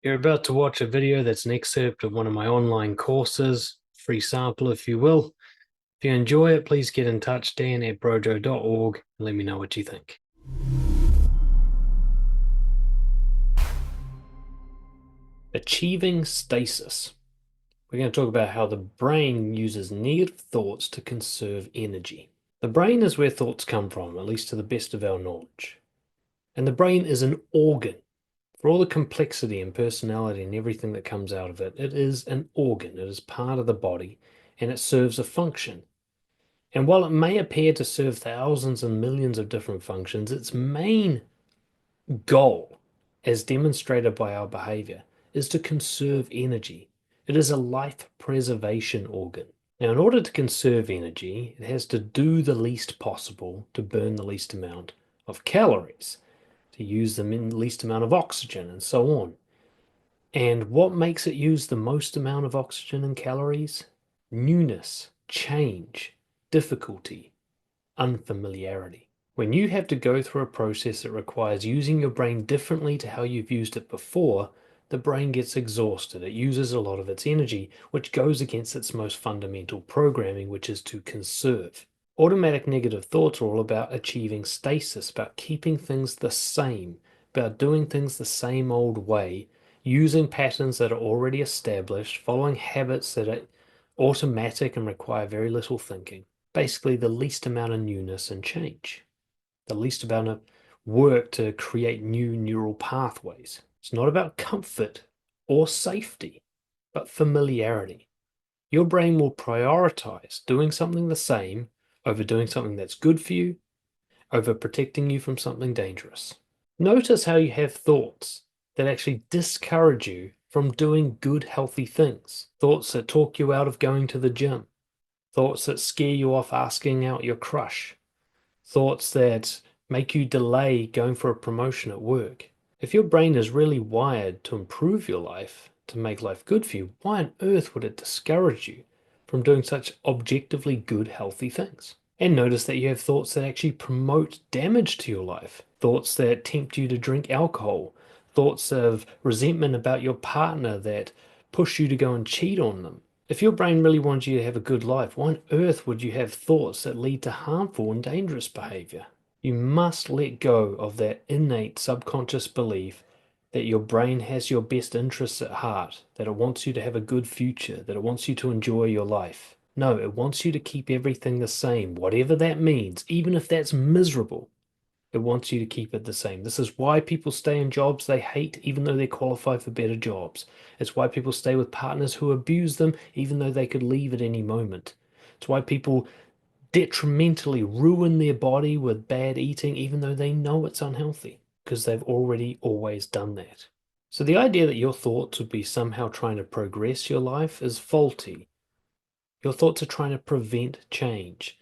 You're about to watch a video that's an excerpt of one of my online courses, free sample if you will. If you enjoy it, please get in touch, dan@brojo.org, and let me know what you think. Achieving stasis. We're going to talk about how the brain uses negative thoughts to conserve energy. The brain is where thoughts come from, at least to the best of our knowledge. And the brain is an organ. For all the complexity and personality and everything that comes out of it, it is an organ. It is part of the body, and it serves a function. And while it may appear to serve thousands and millions of different functions, its main goal, as demonstrated by our behavior, is to conserve energy. It is a life preservation organ. Now, in order to conserve energy, it has to do the least possible to burn the least amount of calories, to use the least amount of oxygen, and so on. And what makes it use the most amount of oxygen and calories? Newness, change, difficulty, unfamiliarity. When you have to go through a process that requires using your brain differently to how you've used it before, the brain gets exhausted. It uses a lot of its energy, which goes against its most fundamental programming, which is to conserve. Automatic negative thoughts are all about achieving stasis, about keeping things the same, about doing things the same old way, using patterns that are already established, following habits that are automatic and require very little thinking. Basically, the least amount of newness and change, the least amount of work to create new neural pathways. It's not about comfort or safety, but familiarity. Your brain will prioritize doing something the same over doing something that's good for you, over protecting you from something dangerous. Notice how you have thoughts that actually discourage you from doing good, healthy things. Thoughts that talk you out of going to the gym. Thoughts that scare you off asking out your crush. Thoughts that make you delay going for a promotion at work. If your brain is really wired to improve your life, to make life good for you, why on earth would it discourage you from doing such objectively good, healthy things? And notice that you have thoughts that actually promote damage to your life. Thoughts that tempt you to drink alcohol. Thoughts of resentment about your partner that push you to go and cheat on them. If your brain really wants you to have a good life, why on earth would you have thoughts that lead to harmful and dangerous behavior? You must let go of that innate subconscious belief that your brain has your best interests at heart, that it wants you to have a good future, that it wants you to enjoy your life. No, it wants you to keep everything the same, whatever that means, even if that's miserable. It wants you to keep it the same. This is why people stay in jobs they hate, even though they're qualified for better jobs. It's why people stay with partners who abuse them, even though they could leave at any moment. It's why people detrimentally ruin their body with bad eating, even though they know it's unhealthy, because they've already always done that. So the idea that your thoughts would be somehow trying to progress your life is faulty. Your thoughts are trying to prevent change.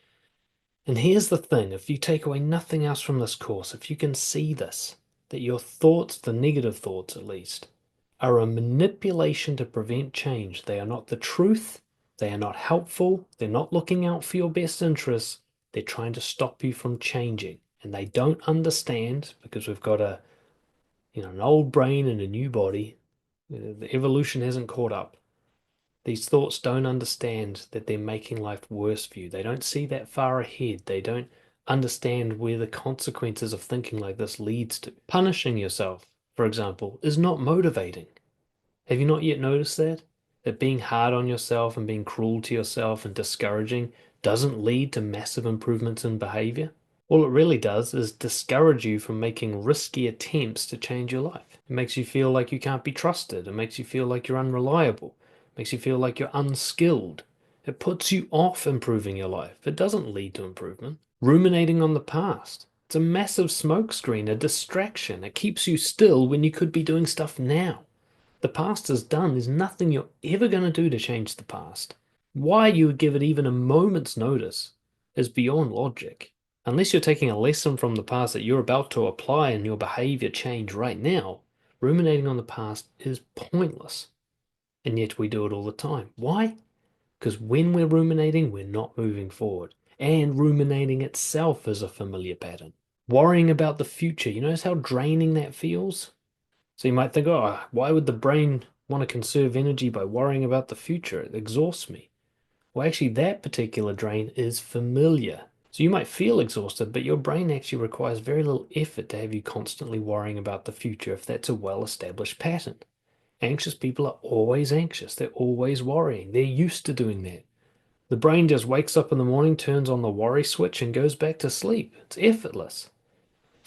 And here's the thing, if you take away nothing else from this course, if you can see this, that your thoughts, the negative thoughts at least, are a manipulation to prevent change. They are not the truth. They are not helpful. They're not looking out for your best interests. They're trying to stop you from changing. And they don't understand, because we've got an old brain and a new body. The evolution hasn't caught up. These thoughts don't understand that they're making life worse for you. They don't see that far ahead. They don't understand where the consequences of thinking like this leads to. Punishing yourself, for example, is not motivating. Have you not yet noticed that? That being hard on yourself and being cruel to yourself and discouraging doesn't lead to massive improvements in behavior? All it really does is discourage you from making risky attempts to change your life. It makes you feel like you can't be trusted. It makes you feel like you're unreliable. It makes you feel like you're unskilled. It puts you off improving your life. It doesn't lead to improvement. Ruminating on the past. It's a massive smokescreen, a distraction. It keeps you still when you could be doing stuff now. The past is done. There's nothing you're ever going to do to change the past. Why you would give it even a moment's notice is beyond logic. Unless you're taking a lesson from the past that you're about to apply in your behavior change right now, ruminating on the past is pointless. And yet we do it all the time. Why? Because when we're ruminating, we're not moving forward. And ruminating itself is a familiar pattern. Worrying about the future, you notice how draining that feels? So you might think, oh, why would the brain want to conserve energy by worrying about the future? It exhausts me. Well, actually, that particular drain is familiar. So you might feel exhausted, but your brain actually requires very little effort to have you constantly worrying about the future if that's a well-established pattern. Anxious people are always anxious. They're always worrying. They're used to doing that. The brain just wakes up in the morning, turns on the worry switch, and goes back to sleep. It's effortless.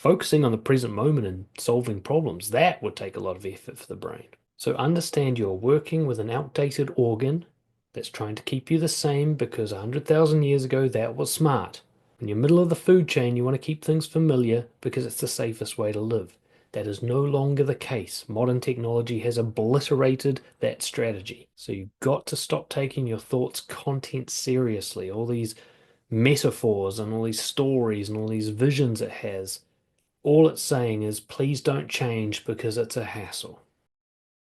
Focusing on the present moment and solving problems, that would take a lot of effort for the brain. So understand you're working with an outdated organ that's trying to keep you the same because 100,000 years ago that was smart. In your middle of the food chain, you want to keep things familiar because it's the safest way to live. That is no longer the case. Modern technology has obliterated that strategy. So you've got to stop taking your thoughts content seriously. All these metaphors and all these stories and all these visions it has. All it's saying is please don't change because it's a hassle.